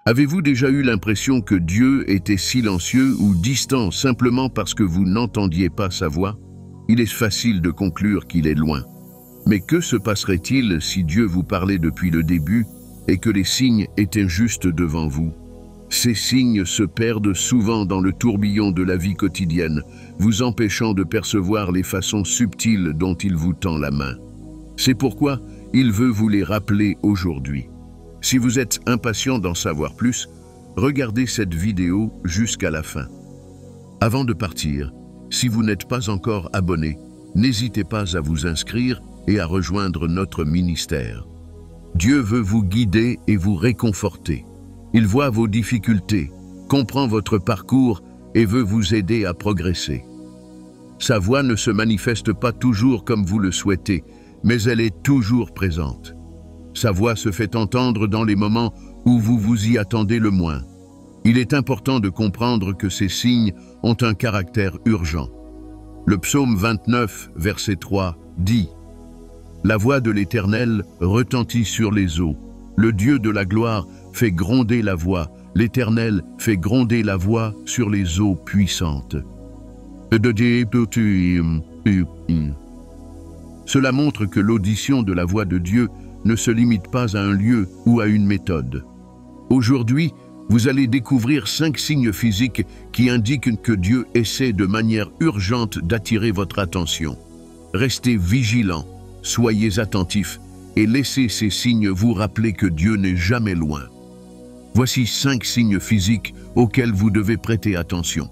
Avez-vous déjà eu l'impression que Dieu était silencieux ou distant simplement parce que vous n'entendiez pas sa voix? Il est facile de conclure qu'il est loin. Mais que se passerait-il si Dieu vous parlait depuis le début et que les signes étaient juste devant vous? Ces signes se perdent souvent dans le tourbillon de la vie quotidienne, vous empêchant de percevoir les façons subtiles dont il vous tend la main. C'est pourquoi il veut vous les rappeler aujourd'hui. Si vous êtes impatient d'en savoir plus, regardez cette vidéo jusqu'à la fin. Avant de partir, si vous n'êtes pas encore abonné, n'hésitez pas à vous inscrire et à rejoindre notre ministère. Dieu veut vous guider et vous réconforter. Il voit vos difficultés, comprend votre parcours et veut vous aider à progresser. Sa voix ne se manifeste pas toujours comme vous le souhaitez, mais elle est toujours présente. Sa voix se fait entendre dans les moments où vous vous y attendez le moins. Il est important de comprendre que ces signes ont un caractère urgent. Le psaume 29, verset 3, dit « La voix de l'Éternel retentit sur les eaux. Le Dieu de la gloire fait gronder la voix. L'Éternel fait gronder la voix sur les eaux puissantes. » Cela montre que l'audition de la voix de Dieu ne se limite pas à un lieu ou à une méthode. Aujourd'hui, vous allez découvrir 5 signes physiques qui indiquent que Dieu essaie de manière urgente d'attirer votre attention. Restez vigilants, soyez attentifs et laissez ces signes vous rappeler que Dieu n'est jamais loin. Voici 5 signes physiques auxquels vous devez prêter attention.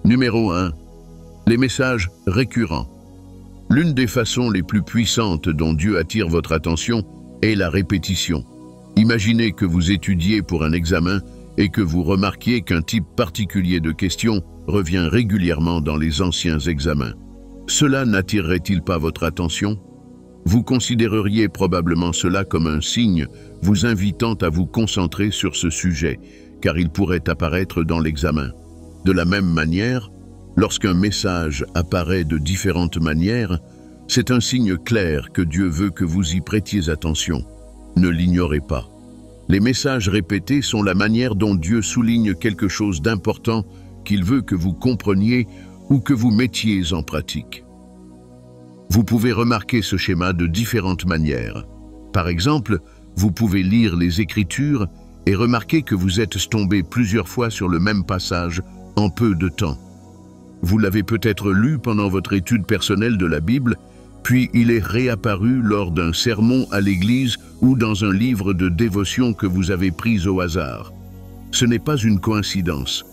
Numéro 1. Les messages récurrents. L'une des façons les plus puissantes dont Dieu attire votre attention est la répétition. Imaginez que vous étudiez pour un examen et que vous remarquiez qu'un type particulier de question revient régulièrement dans les anciens examens. Cela n'attirerait-il pas votre attention? Vous considéreriez probablement cela comme un signe vous invitant à vous concentrer sur ce sujet, car il pourrait apparaître dans l'examen. De la même manière, lorsqu'un message apparaît de différentes manières, c'est un signe clair que Dieu veut que vous y prêtiez attention. Ne l'ignorez pas. Les messages répétés sont la manière dont Dieu souligne quelque chose d'important qu'il veut que vous compreniez ou que vous mettiez en pratique. Vous pouvez remarquer ce schéma de différentes manières. Par exemple, vous pouvez lire les Écritures et remarquer que vous êtes tombé plusieurs fois sur le même passage en peu de temps. Vous l'avez peut-être lu pendant votre étude personnelle de la Bible, puis il est réapparu lors d'un sermon à l'église ou dans un livre de dévotion que vous avez pris au hasard. Ce n'est pas une coïncidence.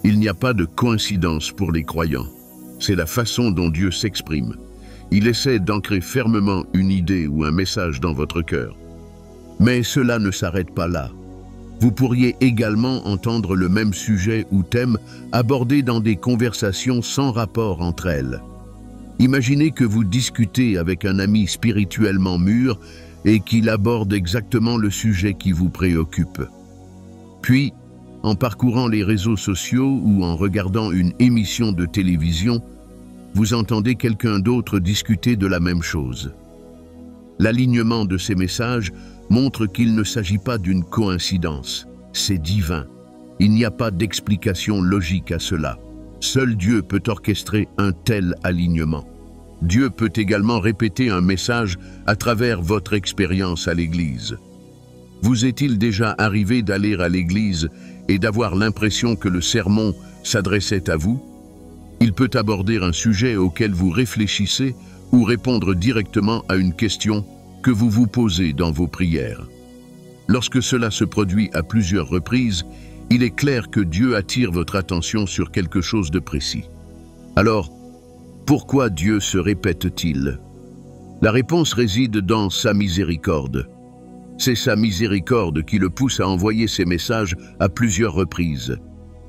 Il n'y a pas de coïncidence pour les croyants. C'est la façon dont Dieu s'exprime. Il essaie d'ancrer fermement une idée ou un message dans votre cœur. Mais cela ne s'arrête pas là. Vous pourriez également entendre le même sujet ou thème abordé dans des conversations sans rapport entre elles. Imaginez que vous discutez avec un ami spirituellement mûr et qu'il aborde exactement le sujet qui vous préoccupe. Puis, en parcourant les réseaux sociaux ou en regardant une émission de télévision, vous entendez quelqu'un d'autre discuter de la même chose. L'alignement de ces messages montre qu'il ne s'agit pas d'une coïncidence, c'est divin. Il n'y a pas d'explication logique à cela. Seul Dieu peut orchestrer un tel alignement. Dieu peut également répéter un message à travers votre expérience à l'église. Vous est-il déjà arrivé d'aller à l'église et d'avoir l'impression que le sermon s'adressait à vous? Il peut aborder un sujet auquel vous réfléchissez ou répondre directement à une question que vous vous posez dans vos prières. Lorsque cela se produit à plusieurs reprises, il est clair que Dieu attire votre attention sur quelque chose de précis. Alors, pourquoi Dieu se répète-t-il? La réponse réside dans sa miséricorde. C'est sa miséricorde qui le pousse à envoyer ces messages à plusieurs reprises.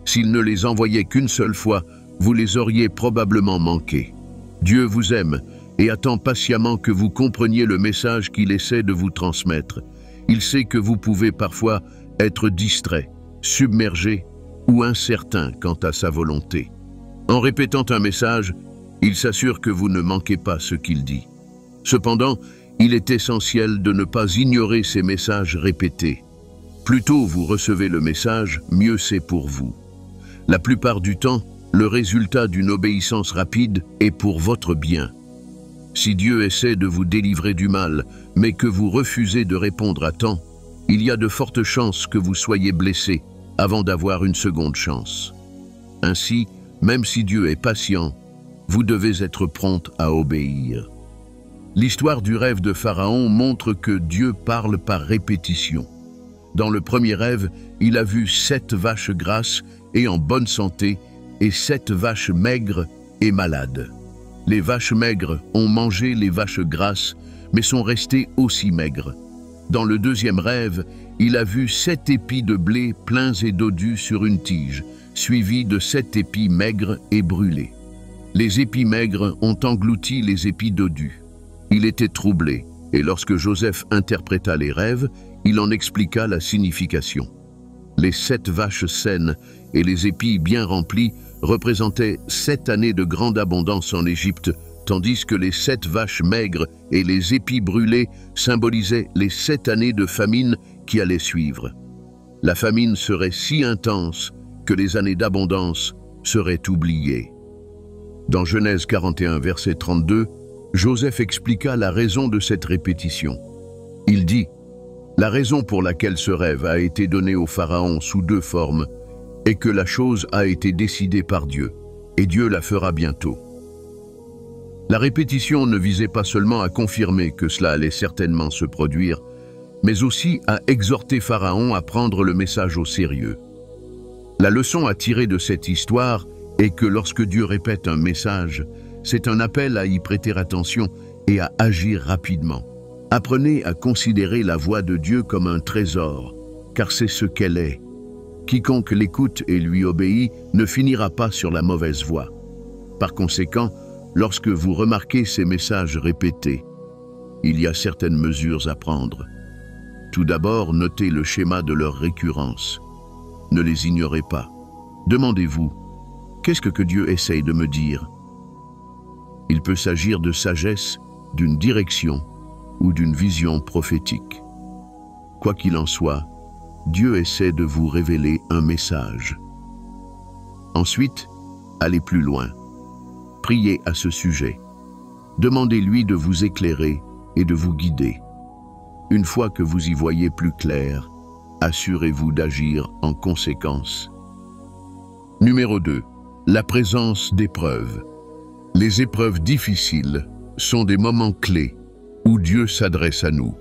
S'il ne les envoyait qu'une seule fois, vous les auriez probablement manqués. Dieu vous aime et attend patiemment que vous compreniez le message qu'il essaie de vous transmettre. Il sait que vous pouvez parfois être distrait, submergé ou incertain quant à sa volonté. En répétant un message, il s'assure que vous ne manquez pas ce qu'il dit. Cependant, il est essentiel de ne pas ignorer ces messages répétés. Plus tôt vous recevez le message, mieux c'est pour vous. La plupart du temps, le résultat d'une obéissance rapide est pour votre bien. Si Dieu essaie de vous délivrer du mal, mais que vous refusez de répondre à temps, il y a de fortes chances que vous soyez blessé avant d'avoir une seconde chance. Ainsi, même si Dieu est patient, vous devez être prompt à obéir. L'histoire du rêve de Pharaon montre que Dieu parle par répétition. Dans le premier rêve, il a vu 7 vaches grasses et en bonne santé et 7 vaches maigres et malades. Les vaches maigres ont mangé les vaches grasses, mais sont restées aussi maigres. Dans le deuxième rêve, il a vu 7 épis de blé pleins et dodus sur une tige, suivis de 7 épis maigres et brûlés. Les épis maigres ont englouti les épis dodus. Il était troublé, et lorsque Joseph interpréta les rêves, il en expliqua la signification. Les 7 vaches saines et les épis bien remplis représentaient 7 années de grande abondance en Égypte, tandis que les 7 vaches maigres et les épis brûlés symbolisaient les 7 années de famine qui allaient suivre. La famine serait si intense que les années d'abondance seraient oubliées. Dans Genèse 41, verset 32, Joseph expliqua la raison de cette répétition. Il dit: « La raison pour laquelle ce rêve a été donné au Pharaon sous 2 formes est que la chose a été décidée par Dieu, et Dieu la fera bientôt. » La répétition ne visait pas seulement à confirmer que cela allait certainement se produire, mais aussi à exhorter Pharaon à prendre le message au sérieux. La leçon à tirer de cette histoire est que lorsque Dieu répète un message, c'est un appel à y prêter attention et à agir rapidement. Apprenez à considérer la voix de Dieu comme un trésor, car c'est ce qu'elle est. Quiconque l'écoute et lui obéit ne finira pas sur la mauvaise voie. Par conséquent, lorsque vous remarquez ces messages répétés, il y a certaines mesures à prendre. Tout d'abord, notez le schéma de leur récurrence. Ne les ignorez pas. Demandez-vous, qu'est-ce que Dieu essaye de me dire? Il peut s'agir de sagesse, d'une direction ou d'une vision prophétique. Quoi qu'il en soit, Dieu essaie de vous révéler un message. Ensuite, allez plus loin. Priez à ce sujet. Demandez-lui de vous éclairer et de vous guider. Une fois que vous y voyez plus clair, assurez-vous d'agir en conséquence. Numéro 2. La présence d'épreuves. Les épreuves difficiles sont des moments clés où Dieu s'adresse à nous.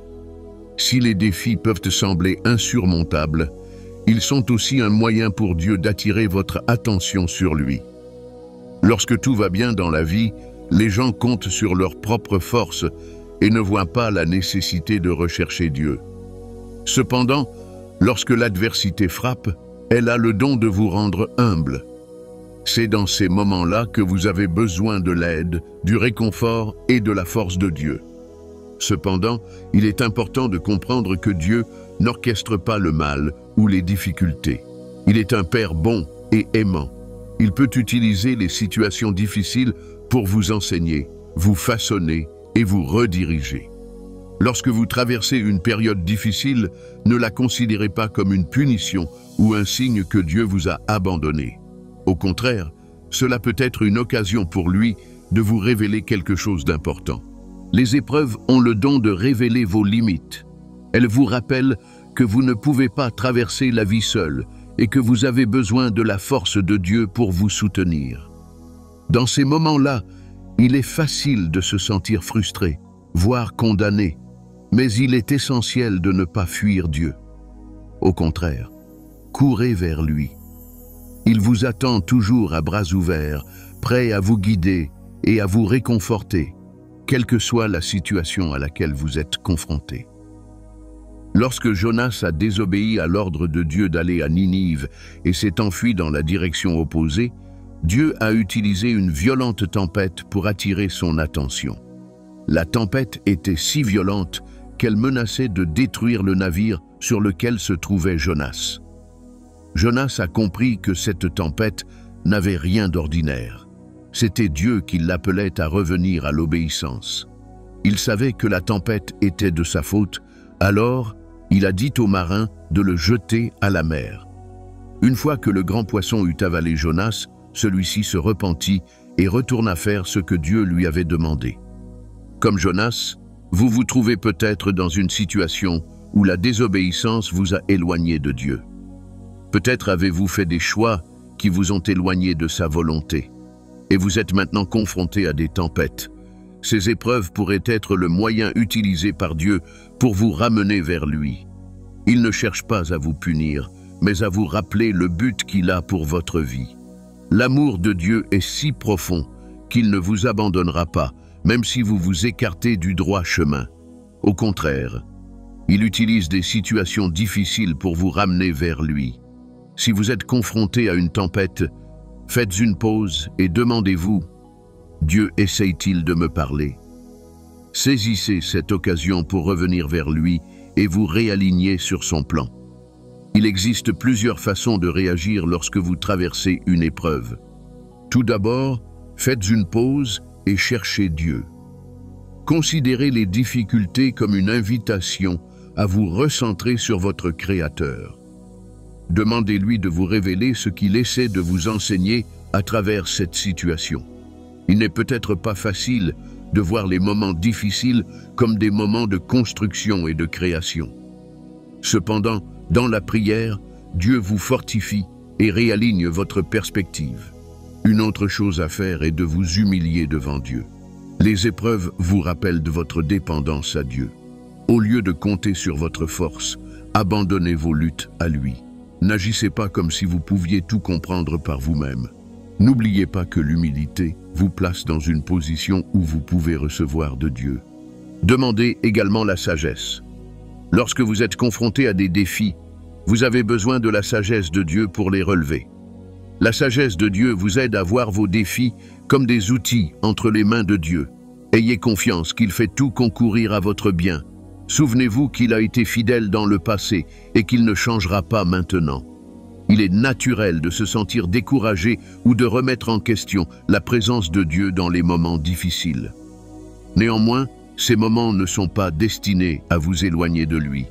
Si les défis peuvent sembler insurmontables, ils sont aussi un moyen pour Dieu d'attirer votre attention sur lui. Lorsque tout va bien dans la vie, les gens comptent sur leur propre force et ne voient pas la nécessité de rechercher Dieu. Cependant, lorsque l'adversité frappe, elle a le don de vous rendre humble. C'est dans ces moments-là que vous avez besoin de l'aide, du réconfort et de la force de Dieu. Cependant, il est important de comprendre que Dieu n'orchestre pas le mal ou les difficultés. Il est un Père bon et aimant. Il peut utiliser les situations difficiles pour vous enseigner, vous façonner et vous rediriger. Lorsque vous traversez une période difficile, ne la considérez pas comme une punition ou un signe que Dieu vous a abandonné. Au contraire, cela peut être une occasion pour lui de vous révéler quelque chose d'important. Les épreuves ont le don de révéler vos limites. Elles vous rappellent que vous ne pouvez pas traverser la vie seul et que vous avez besoin de la force de Dieu pour vous soutenir. Dans ces moments-là, il est facile de se sentir frustré, voire condamné, mais il est essentiel de ne pas fuir Dieu. Au contraire, courez vers lui. Il vous attend toujours à bras ouverts, prêt à vous guider et à vous réconforter, quelle que soit la situation à laquelle vous êtes confronté. Lorsque Jonas a désobéi à l'ordre de Dieu d'aller à Ninive et s'est enfui dans la direction opposée, Dieu a utilisé une violente tempête pour attirer son attention. La tempête était si violente qu'elle menaçait de détruire le navire sur lequel se trouvait Jonas. Jonas a compris que cette tempête n'avait rien d'ordinaire. C'était Dieu qui l'appelait à revenir à l'obéissance. Il savait que la tempête était de sa faute, alors Il a dit aux marins de le jeter à la mer. Une fois que le grand poisson eut avalé Jonas, celui-ci se repentit et retourna faire ce que Dieu lui avait demandé. Comme Jonas, vous vous trouvez peut-être dans une situation où la désobéissance vous a éloigné de Dieu. Peut-être avez-vous fait des choix qui vous ont éloigné de sa volonté, et vous êtes maintenant confronté à des tempêtes. Ces épreuves pourraient être le moyen utilisé par Dieu pour vous ramener vers lui. Il ne cherche pas à vous punir, mais à vous rappeler le but qu'il a pour votre vie. L'amour de Dieu est si profond qu'il ne vous abandonnera pas, même si vous vous écartez du droit chemin. Au contraire, il utilise des situations difficiles pour vous ramener vers lui. Si vous êtes confronté à une tempête, faites une pause et demandez-vous, Dieu essaye-t-il de me parler? Saisissez cette occasion pour revenir vers lui et vous réaligner sur son plan. Il existe plusieurs façons de réagir lorsque vous traversez une épreuve. Tout d'abord, faites une pause et cherchez Dieu. Considérez les difficultés comme une invitation à vous recentrer sur votre Créateur. Demandez-lui de vous révéler ce qu'il essaie de vous enseigner à travers cette situation. Il n'est peut-être pas facile de voir les moments difficiles comme des moments de construction et de création. Cependant, dans la prière, Dieu vous fortifie et réaligne votre perspective. Une autre chose à faire est de vous humilier devant Dieu. Les épreuves vous rappellent de votre dépendance à Dieu. Au lieu de compter sur votre force, abandonnez vos luttes à lui. N'agissez pas comme si vous pouviez tout comprendre par vous-même. N'oubliez pas que l'humilité vous place dans une position où vous pouvez recevoir de Dieu. Demandez également la sagesse. Lorsque vous êtes confronté à des défis, vous avez besoin de la sagesse de Dieu pour les relever. La sagesse de Dieu vous aide à voir vos défis comme des outils entre les mains de Dieu. Ayez confiance qu'il fait tout concourir à votre bien. Souvenez-vous qu'il a été fidèle dans le passé et qu'il ne changera pas maintenant. Il est naturel de se sentir découragé ou de remettre en question la présence de Dieu dans les moments difficiles. Néanmoins, ces moments ne sont pas destinés à vous éloigner de lui.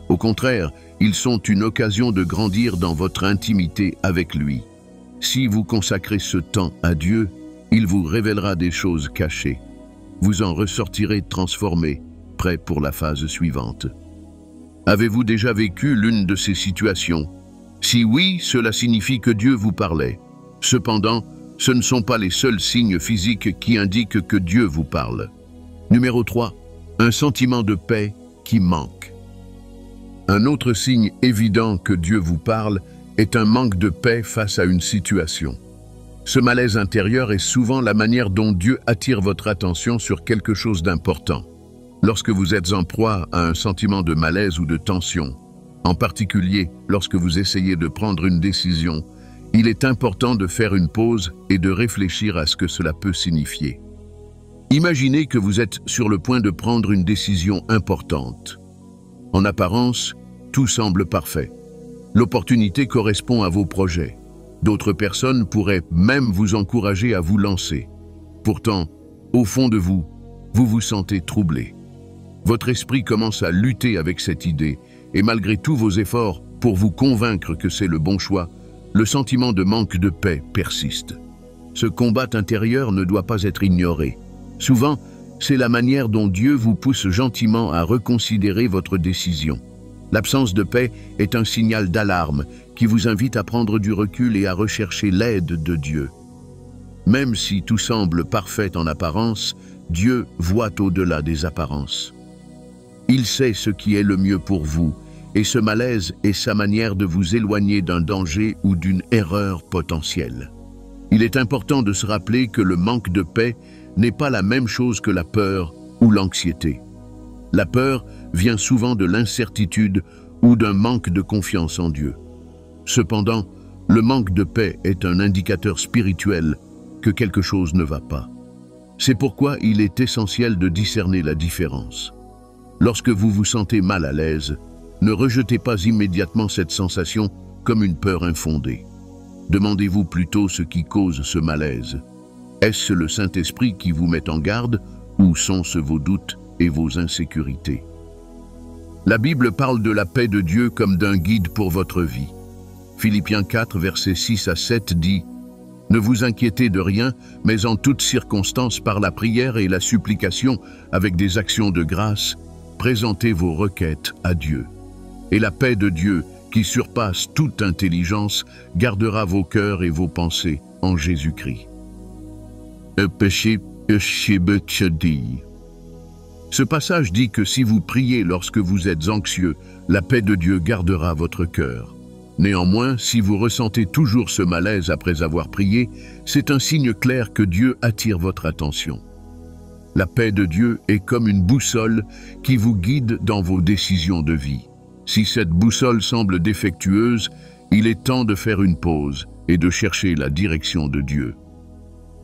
Au contraire, ils sont une occasion de grandir dans votre intimité avec lui. Si vous consacrez ce temps à Dieu, il vous révélera des choses cachées. Vous en ressortirez transformé, prêt pour la phase suivante. Avez-vous déjà vécu l'une de ces situations? Si oui, cela signifie que Dieu vous parlait. Cependant, ce ne sont pas les seuls signes physiques qui indiquent que Dieu vous parle. Numéro 3. Un sentiment de paix qui manque. Un autre signe évident que Dieu vous parle est un manque de paix face à une situation. Ce malaise intérieur est souvent la manière dont Dieu attire votre attention sur quelque chose d'important. Lorsque vous êtes en proie à un sentiment de malaise ou de tension, en particulier lorsque vous essayez de prendre une décision, il est important de faire une pause et de réfléchir à ce que cela peut signifier. Imaginez que vous êtes sur le point de prendre une décision importante. En apparence, tout semble parfait. L'opportunité correspond à vos projets. D'autres personnes pourraient même vous encourager à vous lancer. Pourtant, au fond de vous, vous vous sentez troublé. Votre esprit commence à lutter avec cette idée, et malgré tous vos efforts pour vous convaincre que c'est le bon choix, le sentiment de manque de paix persiste. Ce combat intérieur ne doit pas être ignoré. Souvent, c'est la manière dont Dieu vous pousse gentiment à reconsidérer votre décision. L'absence de paix est un signal d'alarme qui vous invite à prendre du recul et à rechercher l'aide de Dieu. Même si tout semble parfait en apparence, Dieu voit au-delà des apparences. Il sait ce qui est le mieux pour vous, et ce malaise est sa manière de vous éloigner d'un danger ou d'une erreur potentielle. Il est important de se rappeler que le manque de paix n'est pas la même chose que la peur ou l'anxiété. La peur vient souvent de l'incertitude ou d'un manque de confiance en Dieu. Cependant, le manque de paix est un indicateur spirituel que quelque chose ne va pas. C'est pourquoi il est essentiel de discerner la différence. Lorsque vous vous sentez mal à l'aise, ne rejetez pas immédiatement cette sensation comme une peur infondée. Demandez-vous plutôt ce qui cause ce malaise. Est-ce le Saint-Esprit qui vous met en garde ou sont-ce vos doutes et vos insécurités? La Bible parle de la paix de Dieu comme d'un guide pour votre vie. Philippiens 4, versets 6 à 7 dit « Ne vous inquiétez de rien, mais en toutes circonstances par la prière et la supplication, avec des actions de grâce, présentez vos requêtes à Dieu. Et la paix de Dieu, qui surpasse toute intelligence, gardera vos cœurs et vos pensées en Jésus-Christ. » Ce passage dit que si vous priez lorsque vous êtes anxieux, la paix de Dieu gardera votre cœur. Néanmoins, si vous ressentez toujours ce malaise après avoir prié, c'est un signe clair que Dieu attire votre attention. La paix de Dieu est comme une boussole qui vous guide dans vos décisions de vie. Si cette boussole semble défectueuse, il est temps de faire une pause et de chercher la direction de Dieu.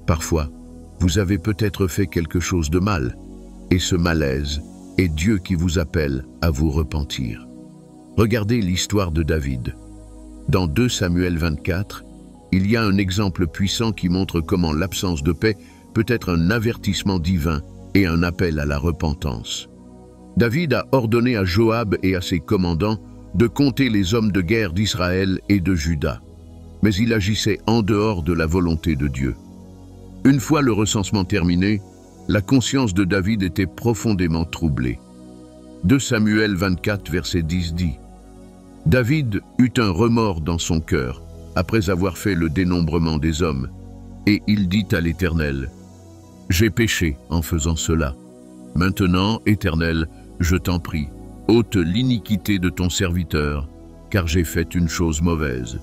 Parfois, vous avez peut-être fait quelque chose de mal, et ce malaise est Dieu qui vous appelle à vous repentir. Regardez l'histoire de David. Dans 2 Samuel 24, il y a un exemple puissant qui montre comment l'absence de paix peut être un avertissement divin et un appel à la repentance. David a ordonné à Joab et à ses commandants de compter les hommes de guerre d'Israël et de Juda, mais il agissait en dehors de la volonté de Dieu. Une fois le recensement terminé, la conscience de David était profondément troublée. 2 Samuel 24, verset 10 dit « David eut un remords dans son cœur, après avoir fait le dénombrement des hommes, et il dit à l'Éternel, « J'ai péché en faisant cela. Maintenant, Éternel, je t'en prie, ôte l'iniquité de ton serviteur, car j'ai fait une chose mauvaise. »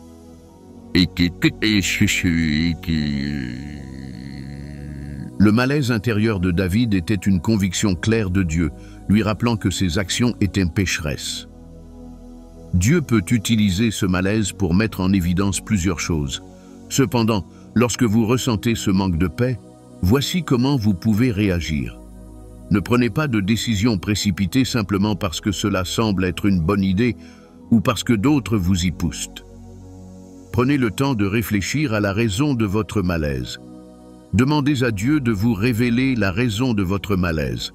Le malaise intérieur de David était une conviction claire de Dieu, lui rappelant que ses actions étaient pécheresses. Dieu peut utiliser ce malaise pour mettre en évidence plusieurs choses. Cependant, lorsque vous ressentez ce manque de paix, voici comment vous pouvez réagir. Ne prenez pas de décision précipitée simplement parce que cela semble être une bonne idée ou parce que d'autres vous y poussent. Prenez le temps de réfléchir à la raison de votre malaise. Demandez à Dieu de vous révéler la raison de votre malaise.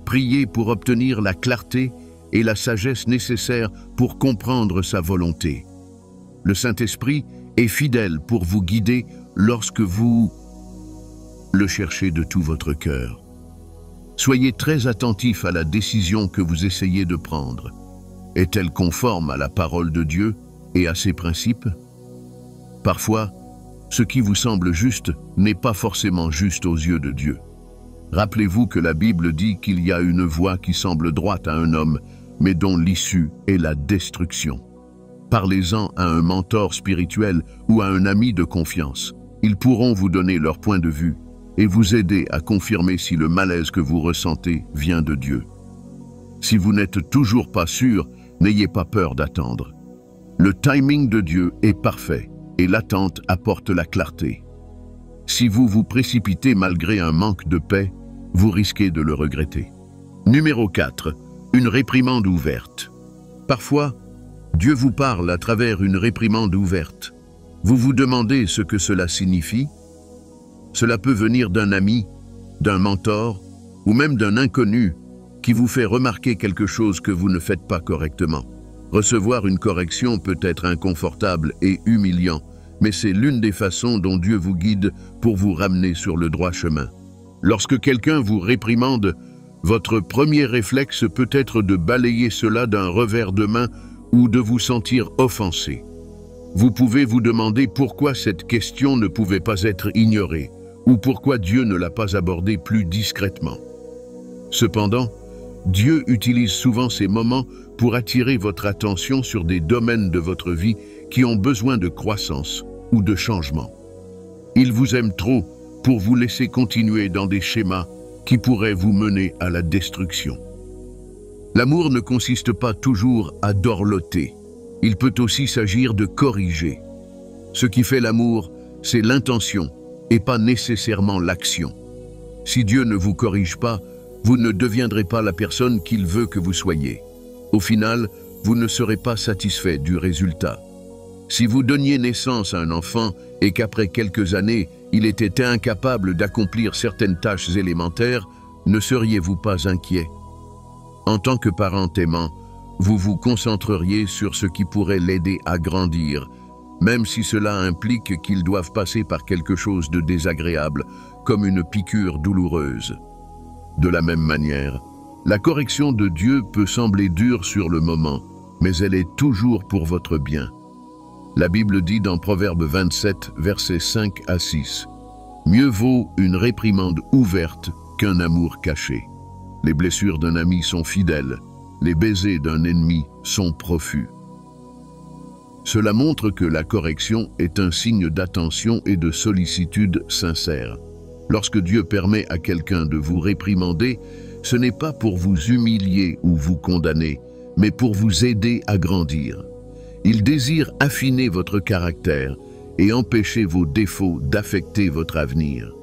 Priez pour obtenir la clarté et la sagesse nécessaires pour comprendre sa volonté. Le Saint-Esprit est fidèle pour vous guider lorsque vous le cherchez de tout votre cœur. Soyez très attentif à la décision que vous essayez de prendre. Est-elle conforme à la parole de Dieu et à ses principes? Parfois, ce qui vous semble juste n'est pas forcément juste aux yeux de Dieu. Rappelez-vous que la Bible dit qu'il y a une voie qui semble droite à un homme, mais dont l'issue est la destruction. Parlez-en à un mentor spirituel ou à un ami de confiance. Ils pourront vous donner leur point de vue et vous aider à confirmer si le malaise que vous ressentez vient de Dieu. Si vous n'êtes toujours pas sûr, n'ayez pas peur d'attendre. Le timing de Dieu est parfait et l'attente apporte la clarté. Si vous vous précipitez malgré un manque de paix, vous risquez de le regretter. Numéro 4. Une réprimande ouverte. Parfois, Dieu vous parle à travers une réprimande ouverte. Vous vous demandez ce que cela signifie? Cela peut venir d'un ami, d'un mentor ou même d'un inconnu qui vous fait remarquer quelque chose que vous ne faites pas correctement. Recevoir une correction peut être inconfortable et humiliant, mais c'est l'une des façons dont Dieu vous guide pour vous ramener sur le droit chemin. Lorsque quelqu'un vous réprimande, votre premier réflexe peut être de balayer cela d'un revers de main ou de vous sentir offensé. Vous pouvez vous demander pourquoi cette question ne pouvait pas être ignorée ou pourquoi Dieu ne l'a pas abordée plus discrètement. Cependant, Dieu utilise souvent ces moments pour attirer votre attention sur des domaines de votre vie qui ont besoin de croissance ou de changement. Il vous aime trop pour vous laisser continuer dans des schémas qui pourraient vous mener à la destruction. L'amour ne consiste pas toujours à dorloter. Il peut aussi s'agir de corriger. Ce qui fait l'amour, c'est l'intention et pas nécessairement l'action. Si Dieu ne vous corrige pas, vous ne deviendrez pas la personne qu'il veut que vous soyez. Au final, vous ne serez pas satisfait du résultat. Si vous donniez naissance à un enfant et qu'après quelques années, il était incapable d'accomplir certaines tâches élémentaires, ne seriez-vous pas inquiet? En tant que parent aimant, vous vous concentreriez sur ce qui pourrait l'aider à grandir, même si cela implique qu'ils doivent passer par quelque chose de désagréable, comme une piqûre douloureuse. De la même manière, la correction de Dieu peut sembler dure sur le moment, mais elle est toujours pour votre bien. La Bible dit dans Proverbe 27, versets 5 à 6, « Mieux vaut une réprimande ouverte qu'un amour caché. Les blessures d'un ami sont fidèles, les baisers d'un ennemi sont profus. » Cela montre que la correction est un signe d'attention et de sollicitude sincère. Lorsque Dieu permet à quelqu'un de vous réprimander, ce n'est pas pour vous humilier ou vous condamner, mais pour vous aider à grandir. Il désire affiner votre caractère et empêcher vos défauts d'affecter votre avenir.